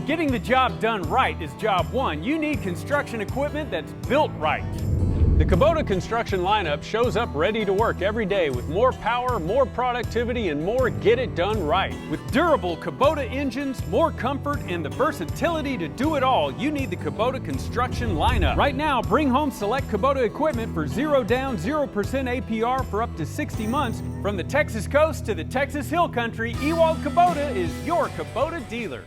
Getting the job done right is job one. You need construction equipment that's built right. The Kubota construction lineup shows up ready to work every day with more power, more productivity, and more get it done right. With durable Kubota engines, more comfort, and the versatility to do it all, you need the Kubota construction lineup. Right now, bring home select Kubota equipment for 0 down, 0% APR for up to 60 months. From the Texas coast to the Texas Hill Country, Ewald Kubota is your Kubota dealer.